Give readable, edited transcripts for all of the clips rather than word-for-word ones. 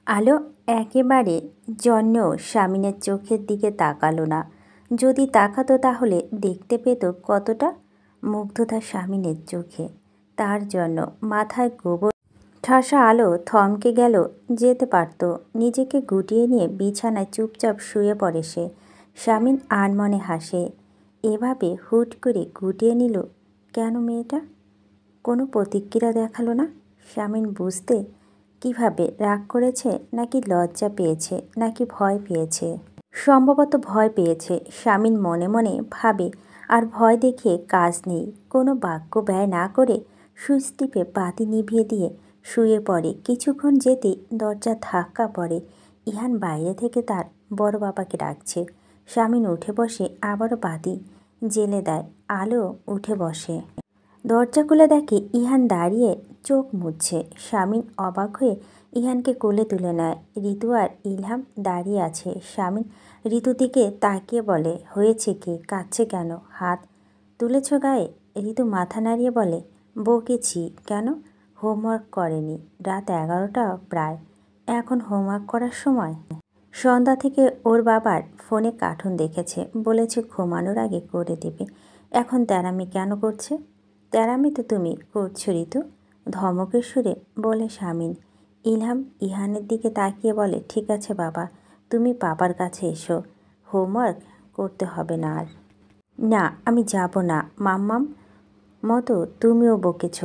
আলো একেবারে জন্মেও শামিনের চোখের দিকে তাকালো না। যদি তাকাতো তাহলে দেখতে পেত কতটা মুগ্ধতা শামিনের চোখে। তার জন্য মাথায় গোবর ঠাসা আলো থমকে গেল। যেতে পারত। নিজেকে গুটিয়ে নিয়ে বিছানায় চুপচাপ শুয়ে পড়ে সে। শামিন আনমনে হাসে। এভাবে হুট করে গুটিয়ে নিল কেন মেয়েটা? কোনো প্রতিক্রিয়া দেখালো না। শামিন বুঝতে কিভাবে রাগ করেছে, নাকি লজ্জা পেয়েছে, নাকি ভয় পেয়েছে। সম্ভবত ভয় পেয়েছে। শামিন মনে মনে ভাবে, আর ভয় দেখিয়ে কাজ নেই। কোনো বাক্য ব্যয় না করে সুইচ টিপে বাতি নিভিয়ে দিয়ে শুয়ে পড়ে। কিছুক্ষণ যেতেই দরজা ধাক্কা পড়ে। ইহান বাইরে থেকে তার বড় বাবাকে ডাকছে। শামিন উঠে বসে আবারও বাতি জ্বেলে দেয়। আলো উঠে বসে। দরজা খুলে দেখে ইহান দাঁড়িয়ে চোখ মুছছে। শামিন অবাক হয়ে ইহানকে কোলে তুলে নেয়। ঋতু আর ইলহাম দাঁড়িয়ে আছে। শামিন ঋতুর দিকে তাকিয়ে বলে, হয়েছে কি? কাঁদছে কেন? হাত তুলেছ গায়ে? ঋতু মাথা নাড়িয়ে বলে, বকেছি। কেন? হোমওয়ার্ক করেনি। রাত 11টা প্রায়। এখন হোমওয়ার্ক করার সময়? সন্ধ্যা থেকে ওর বাবার ফোনে কার্টুন দেখেছে। বলেছে ঘুমানোর আগে করে দেবে। এখন তেরামি কেন করছে? তেরামি তো তুমি করছো ঋতু, ধমকের সুরে বলে শামিন। ইলহাম ইহানের দিকে তাকিয়ে বলে, ঠিক আছে বাবা, তুমি পাপার কাছে এসো। হোমওয়ার্ক করতে হবে না আর। না, আমি যাব না। মাম্মাম মতো তুমিও বকেছ,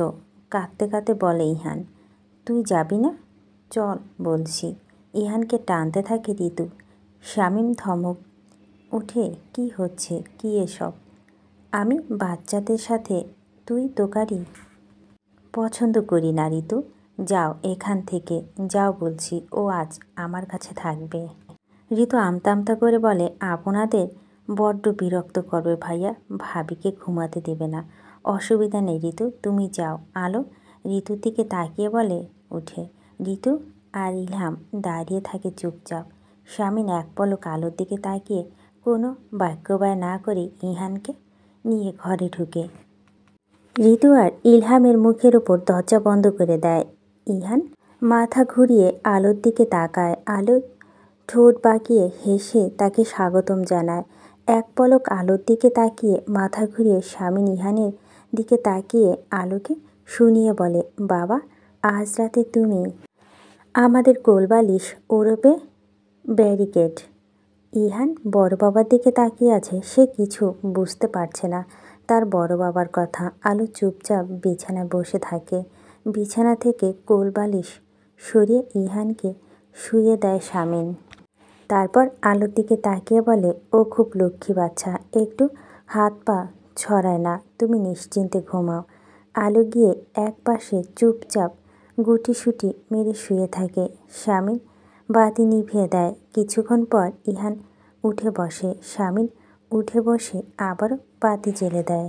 কাঁদতে কাঁদতে বলে ইহান। তুই যাবি না? চল বলছি। ইহানকে টানতে থাকে ঋতু। শামিম ধমক উঠে, কি হচ্ছে কি এসব? আমি বাচ্চাদের সাথে তুই তোকারি পছন্দ করি না ঋতু। যাও এখান থেকে, যাও বলছি। ও আজ আমার কাছে থাকবে। ঋতু আমতা আমতা করে বলে, আপনাদের বড্ড বিরক্ত করবে ভাইয়া, ভাবিকে ঘুমাতে দেবে না। অসুবিধা নেই ঋতু, তুমি যাও। আলো ঋতুর দিকে তাকিয়ে বলে উঠে। ঋতু আর ইলহাম দাঁড়িয়ে থাকে চুপচাপ। শামিন এক পলক আলোর দিকে তাকিয়ে কোনো বাক্য ব্যয় না করে ইহানকে নিয়ে ঘরে ঢুকে। ঋতু আর ইলহামের মুখের ওপর দরজা বন্ধ করে দেয়। ইহান মাথা ঘুরিয়ে আলোর দিকে তাকায়। আলো ঠোঁট বাঁকিয়ে হেসে তাকে স্বাগতম জানায়। এক পলক আলোর দিকে তাকিয়ে মাথা ঘুরিয়ে শামিন ইহানের দিকে তাকিয়ে আলোকে শুনিয়ে বলে, বাবা, আজ রাতে তুমি আমাদের কোলবালিশ ওরবে ব্যারিকেড। ইহান বড় বাবার দিকে তাকিয়ে আছে। সে কিছু বুঝতে পারছে না তার বড় বাবার কথা। আলো চুপচাপ বিছানায় বসে থাকে। বিছানা থেকে কোলবালিশ সরিয়ে ইহানকে শুয়ে দেয় শামিন। তারপর আলোর দিকে তাকিয়ে বলে, ও খুব লক্ষ্মী বাচ্চা, একটু হাত পা ছড়ায় না। তুমি নিশ্চিন্তে ঘুমাও। আলো গিয়ে এক পাশে চুপচাপ গুটিসুটি মেরে শুয়ে থাকে। শামিন বাতি নিভিয়ে দেয়। কিছুক্ষণ পর ইহান উঠে বসে। শামিন উঠে বসে আবারও বাতি জ্বেলে দেয়।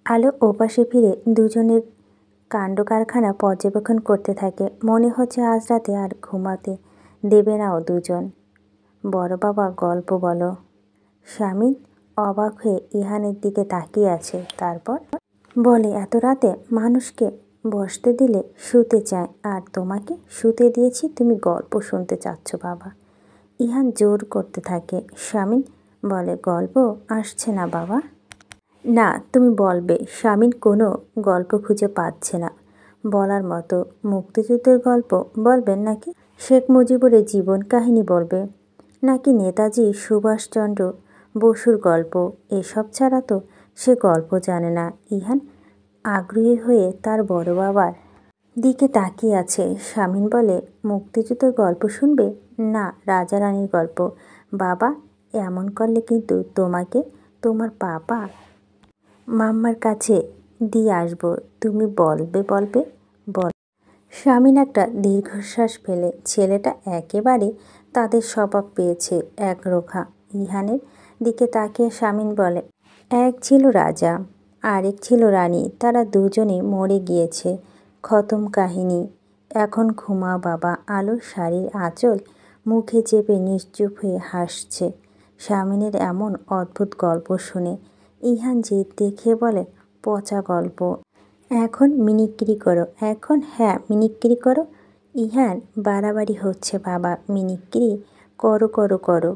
আলো ওপাশে ফিরে দুজনের কাণ্ডকারখানা পর্যবেক্ষণ করতে থাকে। মনে হচ্ছে আজ রাতে আর ঘুমাতে দেবে না ও দুজন। বড় বাবা, গল্প বলো। শামিন অবাক হয়ে ইহানের দিকে তাকিয়ে আছে। তারপর বলে, এত রাতে মানুষকে বসতে দিলে শুতে চায়, আর তোমাকে শুতে দিয়েছি, তুমি গল্প শুনতে চাচ্ছ বাবা। ইহান জোর করতে থাকে। শামিন বলে, গল্প আসছে না বাবা। না, তুমি বলবে। শামিন কোনো গল্প খুঁজে পাচ্ছে না বলার মতো। মুক্তিযুদ্ধের গল্প বলবেন নাকি? শেখ মুজিবুরের জীবন কাহিনী বলবে নাকি? নেতাজি সুভাষচন্দ্র বসুর গল্প? এসব ছাড়া তো সে গল্প জানে না। ইহান আগ্রহী হয়ে তার বড় বাবার দিকে তাকিয়ে আছে। শামিন বলে, মুক্তিযুদ্ধের গল্প শুনবে? না, রাজা রানীর গল্প। বাবা, এমন করলে কিন্তু তোমাকে তোমার পাপা মাম্মার কাছে দিয়ে আসবো। তুমি বলবে বলবে বল। শামিন একটা দীর্ঘশ্বাস ফেলে। ছেলেটা একেবারে তাদের স্বভাব পেয়েছে একরোখা। ইহানের দিকে তাকিয়ে শামিন বলে, এক ছিল রাজা, আরেক ছিল রানী। তারা দুজনেই মরে গিয়েছে। খতম কাহিনী। এখন ঘুমাও বাবা। আলোর শাড়ির আঁচল মুখে চেপে নিশ্চুপ হয়ে হাসছে শামিনের এমন অদ্ভুত গল্প শুনে। ইহান জেদ দেখিয়ে বলে, পচা গল্প। এখন মিমিক্রি করো। এখন? হ্যাঁ, মিমিক্রি করো। ইহান বাড়াবাড়ি হচ্ছে বাবা, মিমিক্রি করো করো করো।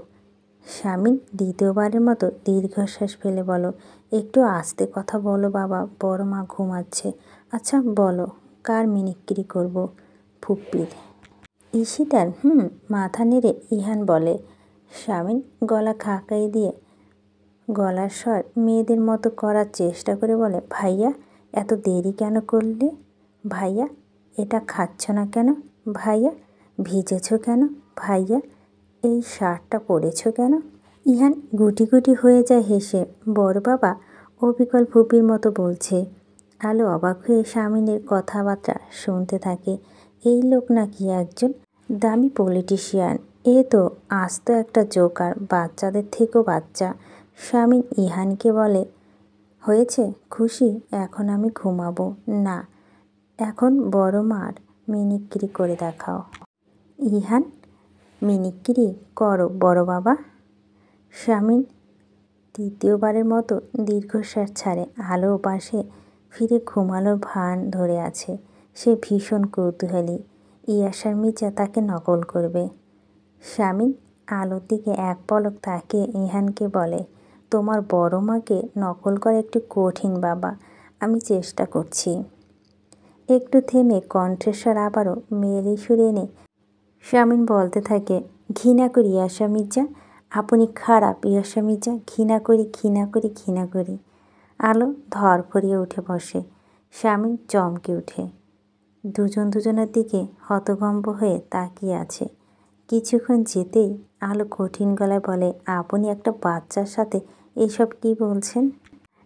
স্বামী দ্বিতীয়বারের মতো দীর্ঘশ্বাস ফেলে বলো, একটু আস্তে কথা বলো বাবা, বড় মা ঘুমাচ্ছে। আচ্ছা বলো, কার মিমিক্রি করব? ফুপ্পির। ঈশিতার। মাথা নেড়ে ইহান বলে। স্বামী গলা খাঁকাই দিয়ে গলার স্বর মেয়েদের মতো করার চেষ্টা করে বলে, ভাইয়া এত দেরি কেন করলে? ভাইয়া এটা খাচ্ছ না কেন? ভাইয়া ভিজেছ কেন? ভাইয়া এই শার্টটা পরেছ কেন? ইহান গুটি গুটি হয়ে যায় হেসে। বড় বাবা অবিকল ফুপির মতো বলছে। আলো অবাক হয়ে স্বামীনের কথাবার্তা শুনতে থাকে। এই লোক নাকি একজন দামি পলিটিশিয়ান। এ তো আস্ত একটা জোকার, বাচ্চাদের থেকেও বাচ্চা। স্বামী ইহানকে বলে, হয়েছে খুশি? এখন আমি ঘুমাবো না, এখন বড় মার মিমিক্রি করে দেখাও। ইহান, মিমিক্রি করো বড় বাবা। স্বামী তৃতীয়বারের মতো দীর্ঘশ্বাস ছাড়ে। আলো পাশে ফিরে ঘুমানোর ভান ধরে আছে। সে ভীষণ কৌতূহলী ইয়াশার মির্জা তাকে নকল করবে। স্বামী আলোর দিকে এক পলক তাকিয়ে ইহানকে বলে, তোমার বড় মাকে নকল করা একটু কঠিন বাবা, আমি চেষ্টা করছি। একটু থেমে কণ্ঠস্বর আবারও মেয়েলি সুরে এনে স্বামী বলতে থাকে, ঘৃণা করি ইয়াশা মির্জা, আপনি খারাপ ইয়াশা মির্জা, ঘৃণা করি ঘৃণা করি ঘৃণা করি। আলো ধরফরিয়ে উঠে বসে। স্বামী চমকে উঠে। দুজন দুজনের দিকে হতভম্ব হয়ে তাকিয়ে আছে। কিছুক্ষণ যেতেই আলো কঠিন গলায় বলে, আপনি একটা বাচ্চার সাথে এসব কি বলছেন?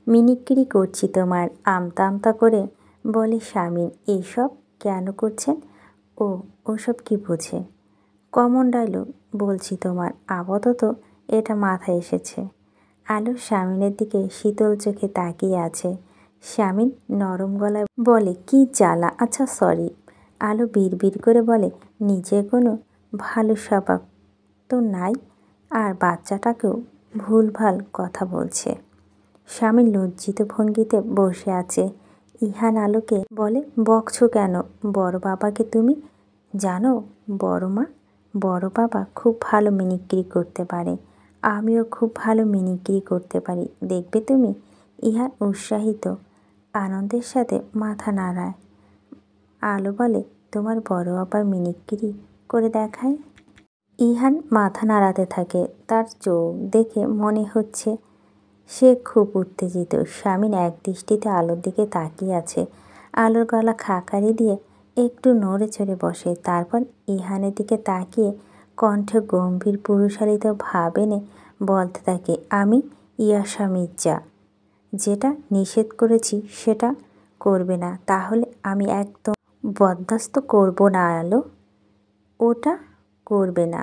মিমিক্রি করছি তোমার, আমতা আমতা করে বলে স্বামী। এইসব কেন করছেন? ওসব কি বোঝে? কমন ডায়লগ বলছি তোমার, আপাতত এটা মাথায় এসেছে। আলো স্বামীনের দিকে শীতল চোখে তাকিয়ে আছে। স্বামী নরম গলায় বলে, কি জ্বালা, আচ্ছা সরি। আলো বিড়বিড় করে বলে, নিজে কোনো ভালো স্বভাব তো নাই, আর বাচ্চাটাকেও ভুলভাল কথা বলছে। স্বামী লজ্জিত ভঙ্গিতে বসে আছে। ইহান আলোকে বলে, বকছো কেন বড় বাবাকে তুমি? জানো বড় মা, বড় বাবা খুব ভালো মিমিক্রি করতে পারে, আমিও খুব ভালো মিমিক্রি করতে পারি, দেখবে তুমি। ইহান উৎসাহিত আনন্দের সাথে মাথা নাড়ায়। আলো বলে, তোমার বড় বাবার মিমিক্রি করে দেখায়। ইহান মাথা নাড়াতে থাকে। তার চোখ দেখে মনে হচ্ছে সে খুব উত্তেজিত। স্বামী এক দৃষ্টিতে আলোর দিকে তাকিয়ে আছে। আলোর গলা খাকারি দিয়ে একটু নড়ে চড়ে বসে। তারপর ইহানের দিকে তাকিয়ে কণ্ঠে গম্ভীর পুরুষালিত ভাব এনে বলতে থাকে, আমি ইয়াশা মির্জা, যেটা নিষেধ করেছি সেটা করবে না, তাহলে আমি একদম বরদাস্ত করব না। আলো, ওটা করবে না,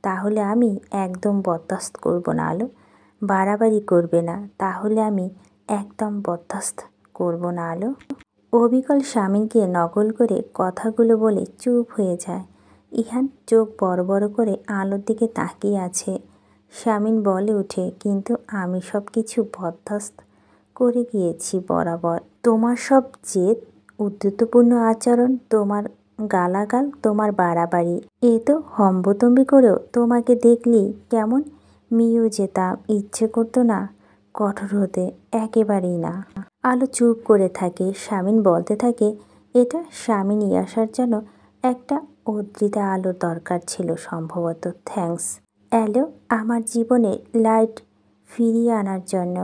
তাহলে আমি একদম বরদাস্ত করব না। আলো, বাড়াবাড়ি করবে না, তাহলে আমি একদম বরদাস্ত করব না। আলো অবিকল স্বামীকে নকল করে কথাগুলো বলে চুপ হয়ে যায়। ইহান চোখ বড় বড় করে আলোর দিকে তাকিয়ে আছে। স্বামী বলে উঠে, কিন্তু আমি সব কিছু বরদাস্ত করে গিয়েছি বরাবর। তোমার সব জেদ, উদ্ধতপূর্ণ আচরণ, তোমার গালাগাল, তোমার বাড়াবাড়ি, এ তো হম্বতম্বি করেও তোমাকে দেখলেই কেমন মিয়েও যেতাম, ইচ্ছে করতো না কঠোর হতে, একেবারেই না। আলো চুপ করে থাকে। স্বামী বলতে থাকে, এটা স্বামী নিয়ে আসার জন্য একটা উদ্ধৃতা আলোর দরকার ছিল সম্ভবত। থ্যাঙ্কস অ্যালো, আমার জীবনে লাইট ফিরিয়ে আনার জন্য।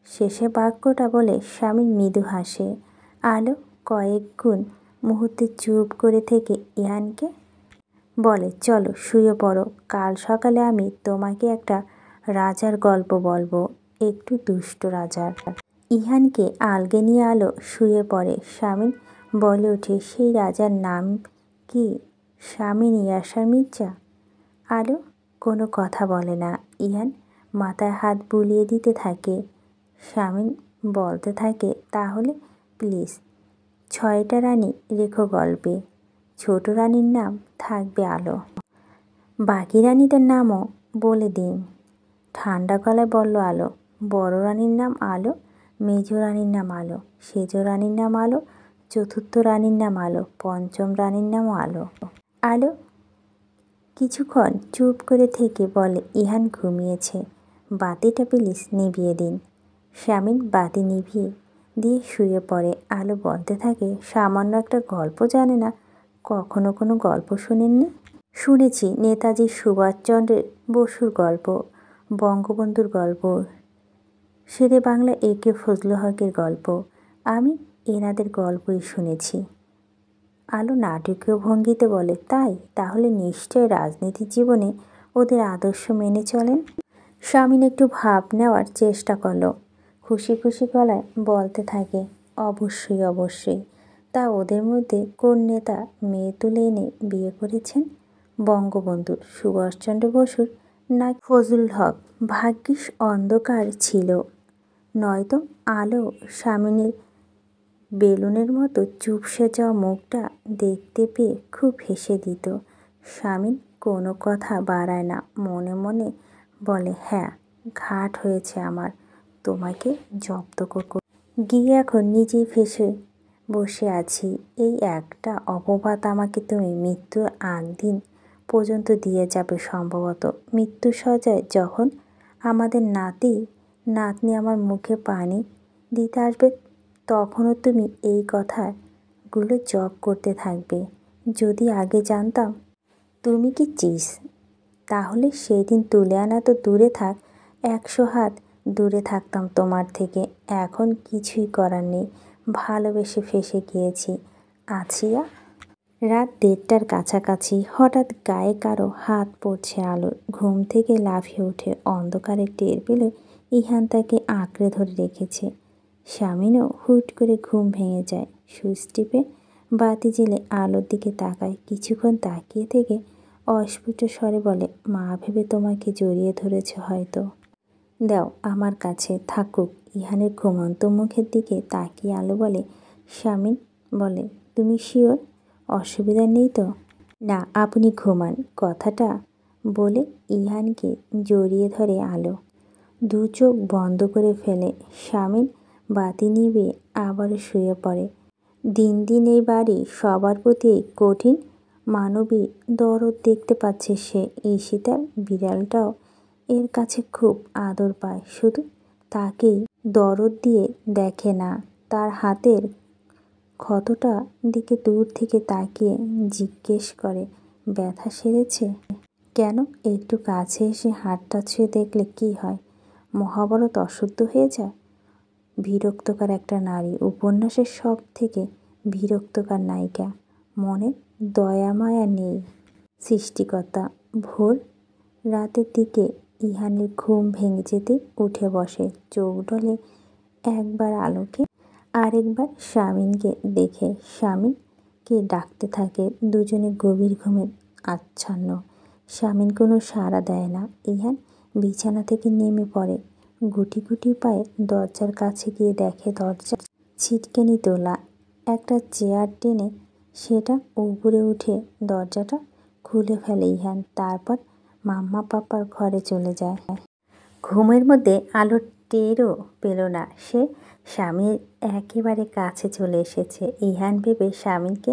শেষে বাক্যটা বলে স্বামী মৃদু হাসে। আলো কয়েক মুহূর্তে চুপ করে থেকে ইহানকে বলে, চলো শুয়ে পড়ো, কাল সকালে আমি তোমাকে একটা রাজার গল্প বলবো, একটু দুষ্ট রাজার। ইহানকে আলগে নিয়ে আলো শুয়ে পড়ে। স্বামী বলে ওঠে, সেই রাজার নাম কি? স্বামী ইয়াশা মির্জা। আলো কোনো কথা বলে না। ইহান মাথায় হাত বুলিয়ে দিতে থাকে। স্বামী বলতে থাকে, তাহলে প্লিজ 6টা রানী রেখো গল্পে। ছোট রানীর নাম থাকবে আলো, বাকি রানীদের নামও বলে দিন। ঠান্ডা গলায় বলল আলো। বড় রানীর নাম আলো, মেজ রানীর নাম আলো, সেজ রানীর নাম আলো, চতুর্থ রানীর নাম আলো, পঞ্চম রানীর নামও আলো। আলো কিছুক্ষণ চুপ করে থেকে বলে, ইহান ঘুমিয়েছে, বাতিটা প্লিজ নিভিয়ে দিন। শামিন বাতি নিভিয়ে দিয়ে শুয়ে পড়ে। আলো বলতে থাকে, সামান্য একটা গল্প জানে না? কখনো কোনো গল্প শোনেননি? শুনেছি নেতাজি সুভাষচন্দ্রের বসুর গল্প, বঙ্গবন্ধুর গল্প, শেরে বাংলা একে ফজলুল হকের গল্প। আমি এনাদের গল্পই শুনেছি। আলো নাটকীয় ভঙ্গিতে বলে, তাই? তাহলে নিশ্চয় রাজনীতির জীবনে ওদের আদর্শ মেনে চলেন। শামিন একটু ভাব নেওয়ার চেষ্টা করলো। খুশি খুশি গলায় বলতে থাকে, অবশ্যই অবশ্যই। তা ওদের মধ্যে কোন নেতা মেয়ে তুলে এনে বিয়ে করেছেন? বঙ্গবন্ধুর, সুভাষচন্দ্র বসুর না ফজলুল হক? ভাগ্যিস অন্ধকার ছিল, নয়তো আলো শামিনের বেলুনের মতো চুপসে যাওয়া মুখটা দেখতে পেয়ে খুব হেসে দিত। শামিন কোনো কথা বাড়ায় না, মনে মনে বলে, হ্যাঁ ঘাট হয়েছে আমার, তোমাকে জব্দ করব। গিয়ে এখন নিজেই ফেসে বসে আছি। এই একটা অপবাদ আমাকে তুমি মৃত্যুর আগ দিন পর্যন্ত দিয়ে যাবে সম্ভবত। মৃত্যু সজ্জায় যখন আমাদের নাতনি আমার মুখে পানি দিতে আসবে, তখনও তুমি এই কথাগুলো জপ করতে থাকবে। যদি আগে জানতাম তুমি কি চিজ, তাহলে সেদিন তুলে আনা তো দূরে থাক, 100 হাত দূরে থাকতাম তোমার থেকে। এখন কিছুই করার নেই, ভালোবেসে ফেসে গিয়েছি। আছিয়া। রাত 1:30টার কাছাকাছি হঠাৎ গায়ে কারো হাত পড়ছে আলোর। ঘুম থেকে লাফিয়ে উঠে অন্ধকারে টের পেল ইহান তাকে আঁকড়ে ধরে রেখেছে। শামিনও হুট করে ঘুম ভেঙে যায়। সুইচ টিপে বাতি জ্বেলে আলোর দিকে তাকায়। কিছুক্ষণ তাকিয়ে থেকে অস্ফুট স্বরে বলে, মা ভেবে তোমাকে জড়িয়ে ধরেছে হয়তো। দাও আমার কাছে থাকুক। ইহানের ঘুমন্ত মুখের দিকে তাকিয়ে আলো বলে, শামিন বলে, তুমি শিওর? অসুবিধা নেই তো? না, আপনি ঘুমান। কথাটা বলে ইহানকে জড়িয়ে ধরে আলো। দু চোখ বন্ধ করে ফেলে। শামিন বাতি নিভিয়ে আবারও শুয়ে পড়ে। দিন দিন এই বাড়ি সবার প্রতি কঠিন মানবী দরদ দেখতে পাচ্ছে সে। ঈশিতার বিড়ালটাও এর কাছে খুব আদর পায়, শুধু তাকেই দরদ দিয়ে দেখে না। তার হাতের ক্ষতটা দিকে দূর থেকে তাকিয়ে জিজ্ঞেস করে, ব্যথা সেরেছে? কেন? একটু কাছে এসে হাতটা ছুঁয়ে দেখলে কি হয়? মহাভারত অশুদ্ধ হয়ে যায়? বিরক্তকর একটা নারী, উপন্যাসের সব থেকে বিরক্তকর নায়িকা। মনে দয়া মায়া নেই সৃষ্টিকর্তা। ভোর রাতের দিকে ইহানের ঘুম ভেঙে যেতে উঠে বসে। চোখ ডলে একবার আলোকে, আরেকবার শামিনকে দেখে শামিনকে ডাকতে থাকে। দুজনে গভীর ঘুমে আচ্ছন্ন। শামিন কোনো সাড়া দেয় না। ইহান বিছানা থেকে নেমে পড়ে। গুটি গুটি পায়ে দরজার কাছে গিয়ে দেখে দরজা ছিটকেনি তোলা। একটা চেয়ার টেনে সেটা উপরে উঠে দরজাটা খুলে ফেলে ইহান। তারপর মাম্মা পাপার ঘরে চলে যায়। ঘুমের মধ্যে আলো টেরও পেল না সে স্বামীর একেবারে কাছে চলে এসেছে। ইহান ভেবে স্বামীকে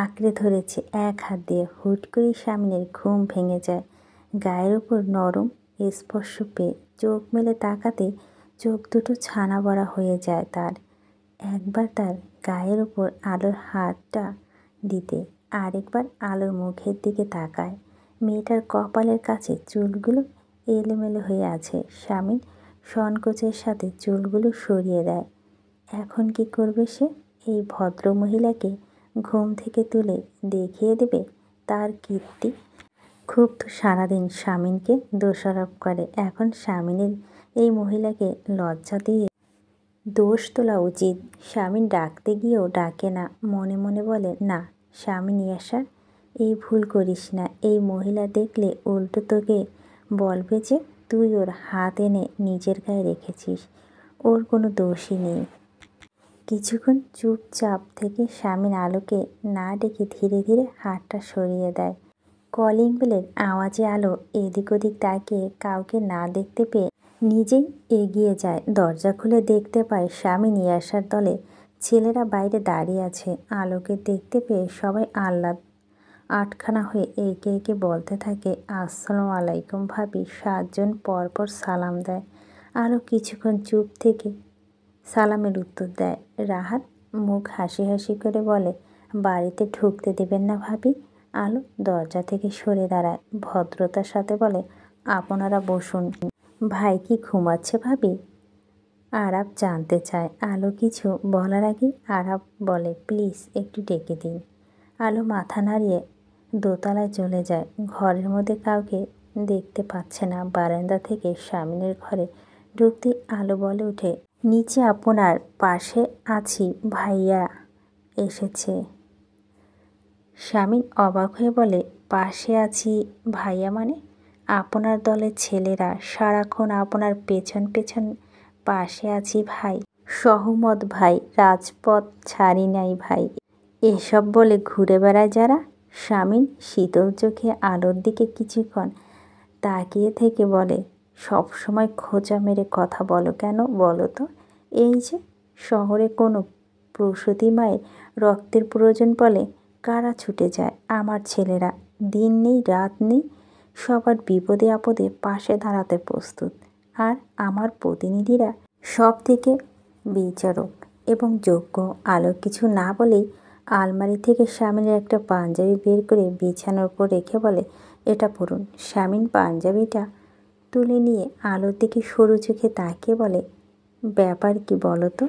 আঁকড়ে ধরেছে এক হাত দিয়ে। হুট করেই স্বামীর ঘুম ভেঙে যায়। গায়ের উপর নরম স্পর্শ পেয়ে চোখ মেলে তাকাতেই চোখ দুটো ছানা বড়া হয়ে যায় তার। একবার তার গায়ের উপর আলোর হাতটা দিতে, আরেকবার আলোর মুখের দিকে তাকায়। মেয়েটার কপালের কাছে চুলগুলো এলোমেলো হয়ে আছে। স্বামী সংকোচের সাথে চুলগুলো সরিয়ে দেয়। এখন কি করবে সে? এই ভদ্র মহিলাকে ঘুম থেকে তুলে দেখিয়ে দেবে তার কীর্তি। খুব তো সারাদিন স্বামীকে দোষারোপ করে, এখন স্বামীর এই মহিলাকে লজ্জা দিয়ে দোষ তোলা উচিত। স্বামী ডাকতে গিয়েও ডাকে না, মনে মনে বলে, না স্বামী আসার এই ভুল করিস না। এই মহিলা দেখলে উল্টো তোকে বলবে যে তুই ওর হাত এনে নিজের গায়ে রেখেছিস, ওর কোনো দোষই নেই। কিছুক্ষণ চুপচাপ থেকে স্বামী আলোকে না ডেকে ধীরে ধীরে হাতটা সরিয়ে দেয়। কলিং বেলের আওয়াজে আলো এদিক ওদিক তাকিয়ে কাউকে না দেখতে পেয়ে নিজেই এগিয়ে যায়। দরজা খুলে দেখতে পায় স্বামী নিয়ে আসার দলে ছেলেরা বাইরে দাঁড়িয়ে আছে। আলোকে দেখতে পেয়ে সবাই আহ্লাদ আটখানা হয়ে একে একে বলতে থাকে, আসসালামু আলাইকুম ভাবি। 7 জন পরপর সালাম দেয়। আলো কিছুক্ষণ চুপ থেকে সালামের উত্তর দেয়। রাহাত মুখ হাসি হাসি করে বলে, বাড়িতে ঢুকতে দেবেন না ভাবি। আলো দরজা থেকে সরে দাঁড়ায়, ভদ্রতার সাথে বলে, আপনারা বসুন। ভাই কি ঘুমাচ্ছে ভাবি? আরাব জানতে চায়। আলো কিছু বলার আগে আরাব বলে, প্লিজ একটু ডেকে দিন। আলো মাথা নাড়িয়ে দোতলায় চলে যায়। ঘরের মধ্যে কাউকে দেখতে পাচ্ছে না। বারান্দা থেকে স্বামীনের ঘরে ঢুকতে আলো বলে ওঠে, নিচে আপনার পাশে আছি ভাইয়া এসেছে। স্বামী অবাক হয়ে বলে, পাশে আছি ভাইয়া মানে? আপনার দলের ছেলেরা সারাক্ষণ আপনার পেছন পেছন পাশে আছি ভাই, সহমত ভাই, রাজপথ ছাড়ি নাই ভাই, এসব বলে ঘুরে বেড়ায় যারা। স্বামী শীতল চোখে আলোর দিকে কিছুক্ষণ তাকিয়ে থেকে বলে, সব সময় খোঁচা মেরে কথা বলো কেন বলো তো? এই যে শহরে কোনো প্রসূতি মায়ের রক্তের প্রয়োজন বলে কারা ছুটে যায়? আমার ছেলেরা দিন নেই রাত নেই সবার বিপদে আপদে পাশে দাঁড়াতে প্রস্তুত। আর আমার প্রতিনিধিরা সব থেকে বিচারক এবং যোগ্য। আলো কিছু না বলেই আলমারি থেকে স্বামীর একটা পাঞ্জাবি বের করে বিছানার উপর রেখে বলে, এটা পরুন। স্বামীন পাঞ্জাবিটা তুলে নিয়ে আলোর দিকে সরু চোখে তাকিয়ে বলে, ব্যাপার কি বলো তো?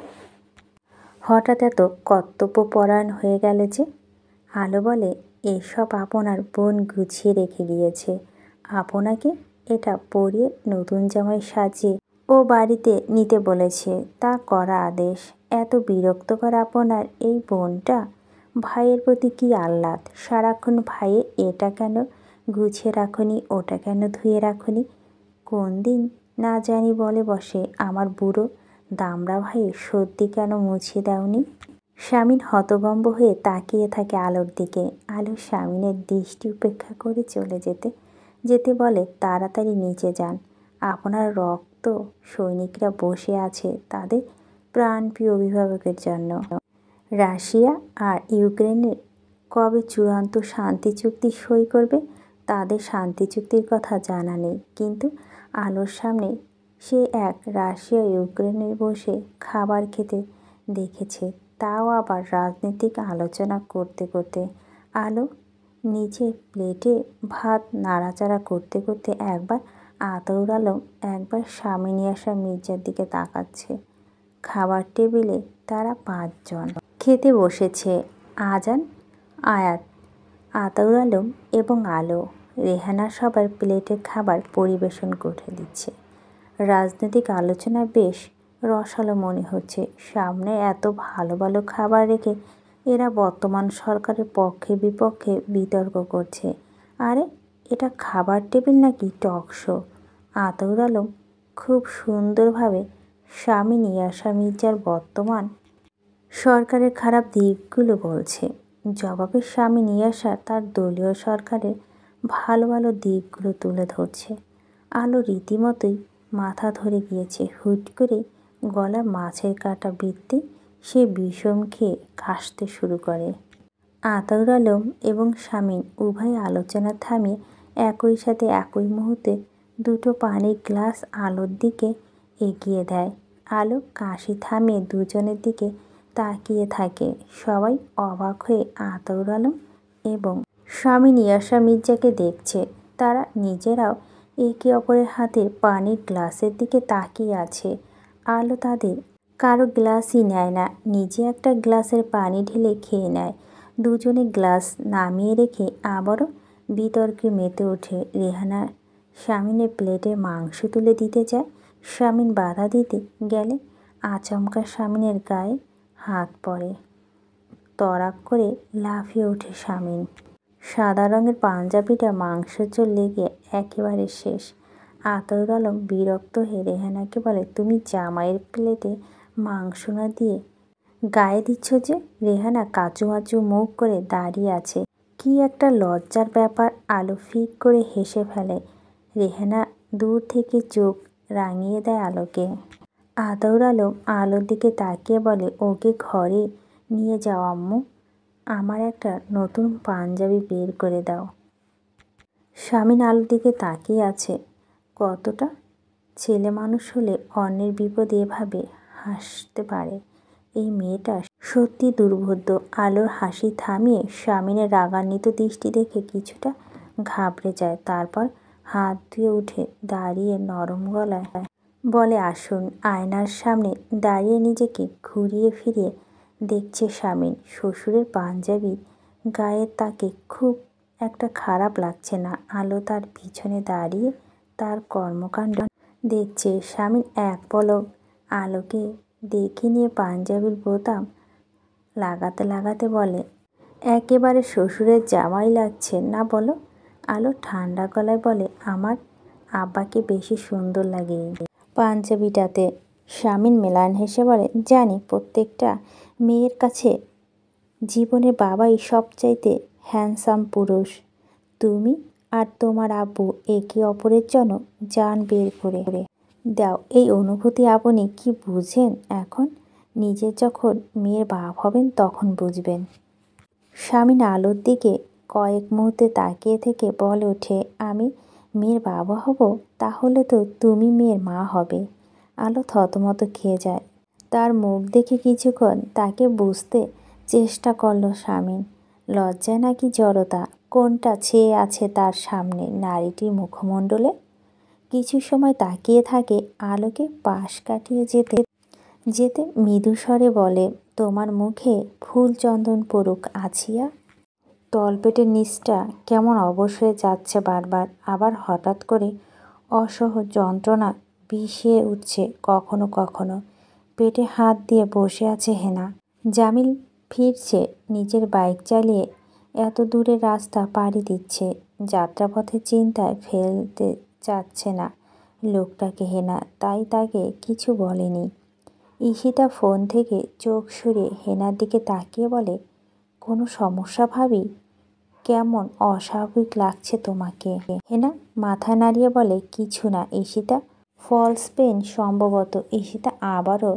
হঠাৎ এত কর্তব্যপরায়ণ হয়ে গেলে যে? আলো বলে, এসব আপনার বোন গুছিয়ে রেখে গিয়েছে। আপনাকে এটা পরিয়ে নতুন জামাই সাজিয়ে ও বাড়িতে নিতে বলেছে, তা করা আদেশ। এত বিরক্তকর আপনার এই বোনটা। ভাইয়ের প্রতি কী আহ্লাদ, সারাক্ষণ ভাইয়ে এটা কেন গুছিয়ে রাখুনি, ওটা কেন ধুয়ে রাখুনি। কোন দিন না জানি বলে বসে, আমার বুড়ো দামড়া ভাইয়ের সর্দি কেন মুছিয়ে দাওনি। স্বামীন হতভম্ব হয়ে তাকিয়ে থাকে আলোর দিকে। আলো স্বামীনের দৃষ্টি উপেক্ষা করে চলে যেতে যেতে বলে, তাড়াতাড়ি নিচে যান। আপনার রক্ত সৈনিকরা বসে আছে তাদের প্রাণপ্রিয় অভিভাবকের জন্য। রাশিয়া আর ইউক্রেনের কবে চূড়ান্ত শান্তি চুক্তি সই করবে তাদের শান্তি চুক্তির কথা জানা নেই, কিন্তু আলোর সামনে সে এক রাশিয়া ইউক্রেনের বসে খাবার খেতে দেখেছে, তাও আবার রাজনৈতিক আলোচনা করতে করতে। আলো নিচে প্লেটে ভাত নাড়াচাড়া করতে করতে একবার আতর আলম একবার স্বামী নিয়ে আসা মির্জার দিকে তাকাচ্ছে। খাবার টেবিলে তারা 5 জন খেতে বসেছে। আজান, আয়াত, আতর আলম এবং আলো। রেহানা সবার প্লেটে খাবার পরিবেশন করে দিচ্ছে। রাজনৈতিক আলোচনা বেশ রসালো মনে হচ্ছে। সামনে এত ভালো ভালো খাবার রেখে এরা বর্তমান সরকারের পক্ষে বিপক্ষে বিতর্ক করছে। আরে এটা খাবার টেবিল নাকি টক শো? আতর আলম খুব সুন্দরভাবে স্বামী নিয়াসা মির্জার বর্তমান সরকারের খারাপ দিকগুলো বলছে। জবাবে স্বামী নিয়াসা তার দলীয় সরকারের ভালো ভালো দিকগুলো তুলে ধরছে। আলো রীতিমতোই মাথা ধরে গিয়েছে। হুট করে গলা মাছের কাঁটা বিঁধতে সে বিষম খেয়ে কাশতে শুরু করে। আতর আলম এবং স্বামী উভয় আলোচনা থামিয়ে একই সাথে একই মুহূর্তে 2টো পানির গ্লাস আলোর দিকে এগিয়ে দেয়। আলো কাশি থামিয়ে দুজনের দিকে তাকিয়ে থাকে। সবাই অবাক হয়ে আতর আলম এবং স্বামী নিয়াসা মির্জাকে দেখছে। তারা নিজেরাও একে অপরের হাতের পানির গ্লাসের দিকে তাকিয়ে আছে। আলো তাদের কারো গ্লাসই নেয় না, নিজে একটা গ্লাসের পানি ঢেলে খেয়ে নেয়। দুজনে গ্লাস নামিয়ে রেখে আবারও বিতর্কে মেতে ওঠে। রেহানা স্বামীনের প্লেটে মাংস তুলে দিতে যায়। স্বামীন বাধা দিতে গেলে আচমকা স্বামীনের গায়ে হাত পড়ে। তড়াক করে লাফিয়ে ওঠে স্বামীন। সাদা রঙের পাঞ্জাবিটা মাংসচোর লেগে একেবারে শেষ। আতর আলম বিরক্ত হয়ে রেহানাকে বলে, তুমি জামাইয়ের প্লেটে মাংস না দিয়ে গায়ে দিচ্ছ যে? রেহানা কাচুমাচু মুখ করে দাঁড়িয়ে আছে। কি একটা লজ্জার ব্যাপার। আলো ফিক করে হেসে ফেলে। রেহানা দূর থেকে চোখ রাঙিয়ে দেয় আলোকে। আদর আলম আলোর দিকে তাকিয়ে বলে, ওকে ঘরে নিয়ে যাও আম্মু, আমার একটা নতুন পাঞ্জাবি বের করে দাও। শামিন আলোর দিকে তাকিয়ে আছে। কতটা ছেলে মানুষ হলে অন্যের বিপদে এভাবে হাসতে পারে। এই মেয়েটা সত্যি দুর্বোধ্য। আলোর হাসি থামিয়ে শামিনের রাগান্বিত দৃষ্টি দেখে কিছুটা ঘাবড়ে যায়। তারপর হাত ধুয়ে উঠে দাঁড়িয়ে নরম গলায় বলে, আসুন। আয়নার সামনে দাঁড়িয়ে নিজেকে ঘুরিয়ে ফিরিয়ে দেখছে শামিন। শ্বশুরের পাঞ্জাবি গায়ে তাকে খুব একটা খারাপ লাগছে না। আলো তার পিছনে দাঁড়িয়ে তার কর্মকাণ্ড দেখছে। শামিন এক পলক আলোকে দেখে নিয়ে পাঞ্জাবির বোতাম লাগাতে লাগাতে বলে, একেবারে শ্বশুরের জামাই লাগছে না বলো? আলো ঠান্ডা গলায় বলে, আমার আব্বাকে বেশি সুন্দর লাগে পাঞ্জাবিটাতে। শামিন মেলান হেসে বলে, জানি প্রত্যেকটা মেয়ের কাছে জীবনের বাবাই সবচাইতে হ্যান্ডসাম পুরুষ। তুমি আর তোমার আব্বু একে অপরের জন্য জান বের করে দাও। এই অনুভূতি আপনি কি বুঝেন এখন? নিজে যখন মেয়ের বাপ হবেন তখন বুঝবেন। শামিন আলোর দিকে কয়েক মুহূর্তে তাকিয়ে থেকে বলে ওঠে, আমি মেয়ের বাবা হব? তাহলে তো তুমি মেয়ের মা হবে। আলো থতমত খেয়ে যায়। তার মুখ দেখে কিছুক্ষণ তাকে বুঝতে চেষ্টা করল শামিন। লজ্জা নাকি জড়তা, কোনটা ছেয়ে আছে তার সামনে নারীটির মুখমণ্ডলে? কিছু সময় তাকিয়ে থাকে। আলোকে পাশ কাটিয়ে যেতে যেতে মৃদু স্বরে বলে, তোমার মুখে ফুল চন্দন পড়ুক আছিয়া। তলপেটের নিচটা কেমন অবশ হয়ে যাচ্ছে বারবার। আবার হঠাৎ করে অসহ্য যন্ত্রণা বিষিয়ে উঠছে কখনো কখনো। পেটে হাত দিয়ে বসে আছে হেনা। জামিল ফিরছে নিজের বাইক চালিয়ে। এত দূরের রাস্তা পাড়ি দিচ্ছে। যাত্রাপথে চিন্তায় ফেলতে চাচ্ছে না লোকটাকে হেনা, তাই তাকে কিছু বলেনি। ঈশিতা ফোন থেকে চোখ সরিয়ে হেনার দিকে তাকিয়ে বলে, কোনো সমস্যা ভাবি? কেমন অস্বাভাবিক লাগছে তোমাকে? হেনা মাথা নাড়িয়ে বলে, কিছু না ঈশিতা, ফলস পেন সম্ভবত। ঈশিতা আবারও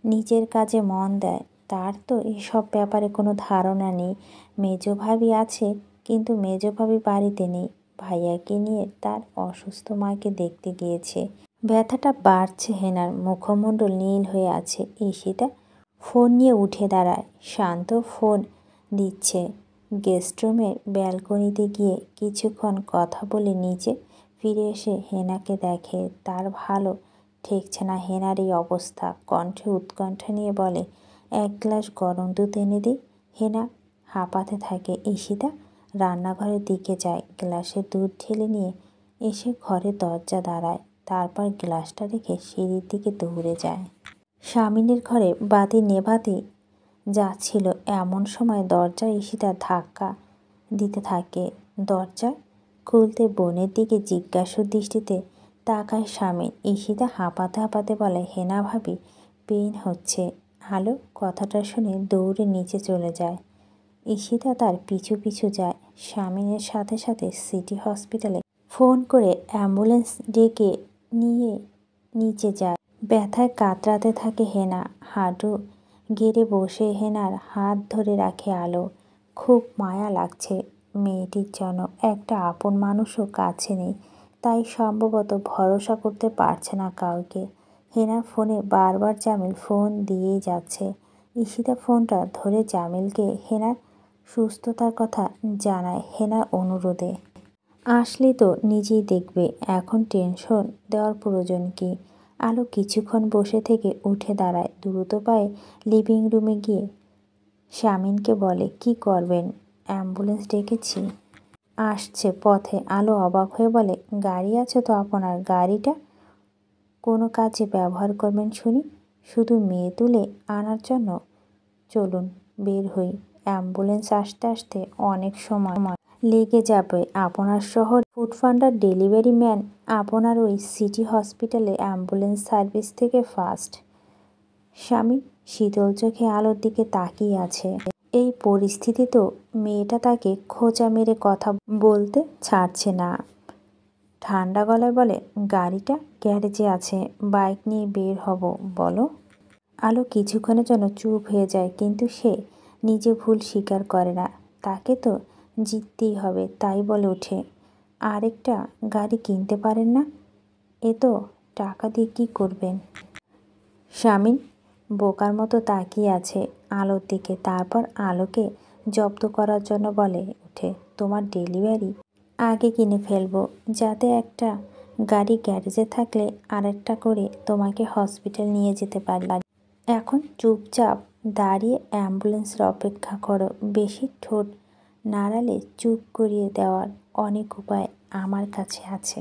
নিজের কাজে মন দেয়। তার তো এসব ব্যাপারে কোনো ধারণা নেই। মেজো ভাবি আছে, কিন্তু মেজো ভাবি বাড়িতে নেই। ভাইয়াকে নিয়ে তার অসুস্থ মাকে দেখতে গিয়েছে। ব্যথাটা বাড়ছে হেনার, মুখমণ্ডল নীল হয়ে আছে। ঈশিতা ফোন নিয়ে উঠে দাঁড়ায়। শান্ত ফোন দিচ্ছে। গেস্টরুমের ব্যালকনিতে গিয়ে কিছুক্ষণ কথা বলে নিচে ফিরে এসে হেনাকে দেখে। তার ভালো ঠেকছে না হেনার এই অবস্থা। কণ্ঠে উৎকণ্ঠা নিয়ে বলে, এক গ্লাস গরম দুধ এনে দিই। হেনা হাঁপাতে থাকে। ঈশিতা রান্নাঘরের দিকে যায়। গ্লাসে দুধ ঢেলে নিয়ে এসে ঘরের দরজা দাঁড়ায়। তারপর গ্লাসটা রেখে সিঁড়ির দিকে দৌড়ে যায়। শামিনের ঘরে বাতি নেভাতে যাচ্ছিল এমন সময় দরজা ঈশিতা ধাক্কা দিতে থাকে। দরজা খুলতে বোনের দিকে জিজ্ঞাসু দৃষ্টিতে তাকায় শামিন। ঈশিতা হাঁপাতে হাঁপাতে বলে, হেনা ভাবি পেইন হচ্ছে। আলো কথাটা শুনে দৌড়ে নিচে চলে যায়। ঈশিতা তার পিছু পিছু যায়। শামিনের সাথে সাথে সিটি হসপিটালে ফোন করে অ্যাম্বুলেন্স ডেকে নিয়ে নিচে যায়। ব্যথায় কাতরাতে থাকে হেনা। হাঁটু গেড়ে বসে হেনার হাত ধরে রাখে আলো। খুব মায়া লাগছে মেয়েটির জন্য। একটা আপন মানুষও কাছে নেই, তাই সম্ভবত ভরসা করতে পারছে না কাউকে। হেনার ফোনে বারবার জামিল ফোন দিয়েই যাচ্ছে। ঈশিতা ফোনটা ধরে জামিলকে হেনার সুস্থতার কথা জানায় হেনার অনুরোধে। আসলে তো নিজেই দেখবে, এখন টেনশন দেওয়ার প্রয়োজন কি? আলো কিছুক্ষণ বসে থেকে উঠে দাঁড়ায়। দ্রুত পায়ে লিভিং রুমে গিয়ে শামিনকে বলে, কি করবেন? অ্যাম্বুলেন্স ডেকেছি, আসছে পথে। আলো অবাক হয়ে বলে, গাড়ি আছে তো আপনার? গাড়িটা কোনো কাজে ব্যবহার করবেন শুনি? শুধু মেয়ে তুলে আনার জন্য? চলুন বের হই। অ্যাম্বুলেন্স আসতে আসতে অনেক সময় লেগে যাবে। আপনার শহর ফুডপান্ডার ডেলিভারি ম্যান আপনার ওই সিটি হসপিটালে অ্যাম্বুলেন্স সার্ভিস থেকে ফার্স্ট। স্বামী শীতল চোখে আলোর দিকে তাকিয়ে আছে। এই পরিস্থিতিতেও মেয়েটা তাকে খোঁচা মেরে কথা বলতে ছাড়ছে না। ঠান্ডা গলায় বলে, গাড়িটা গ্যারেজে আছে, বাইক নিয়ে বের হব বলো। আলো কিছুক্ষণের জন্য চুপ হয়ে যায়, কিন্তু সে নিজে ভুল স্বীকার করে না। তাকে তো জিততেই হবে, তাই বলে ওঠে, আরেকটা গাড়ি কিনতে পারেন না? এ তো টাকা দিয়ে কী করবেন? শামিন বোকার মতো তাকিয়ে আছে আলোর দিকে। তারপর আলোকে জব্দ করার জন্য বলে ওঠে, তোমার ডেলিভারি আগে কিনে ফেলবো, যাতে একটা গাড়ি গ্যারেজে থাকলে আরেকটা করে তোমাকে হসপিটাল নিয়ে যেতে পারি। এখন চুপচাপ দাঁড়িয়ে অ্যাম্বুলেন্সের অপেক্ষা করো। বেশি ঠোঁট নাড়ালে চুপ করিয়ে দেওয়ার অনেক উপায় আমার কাছে আছে।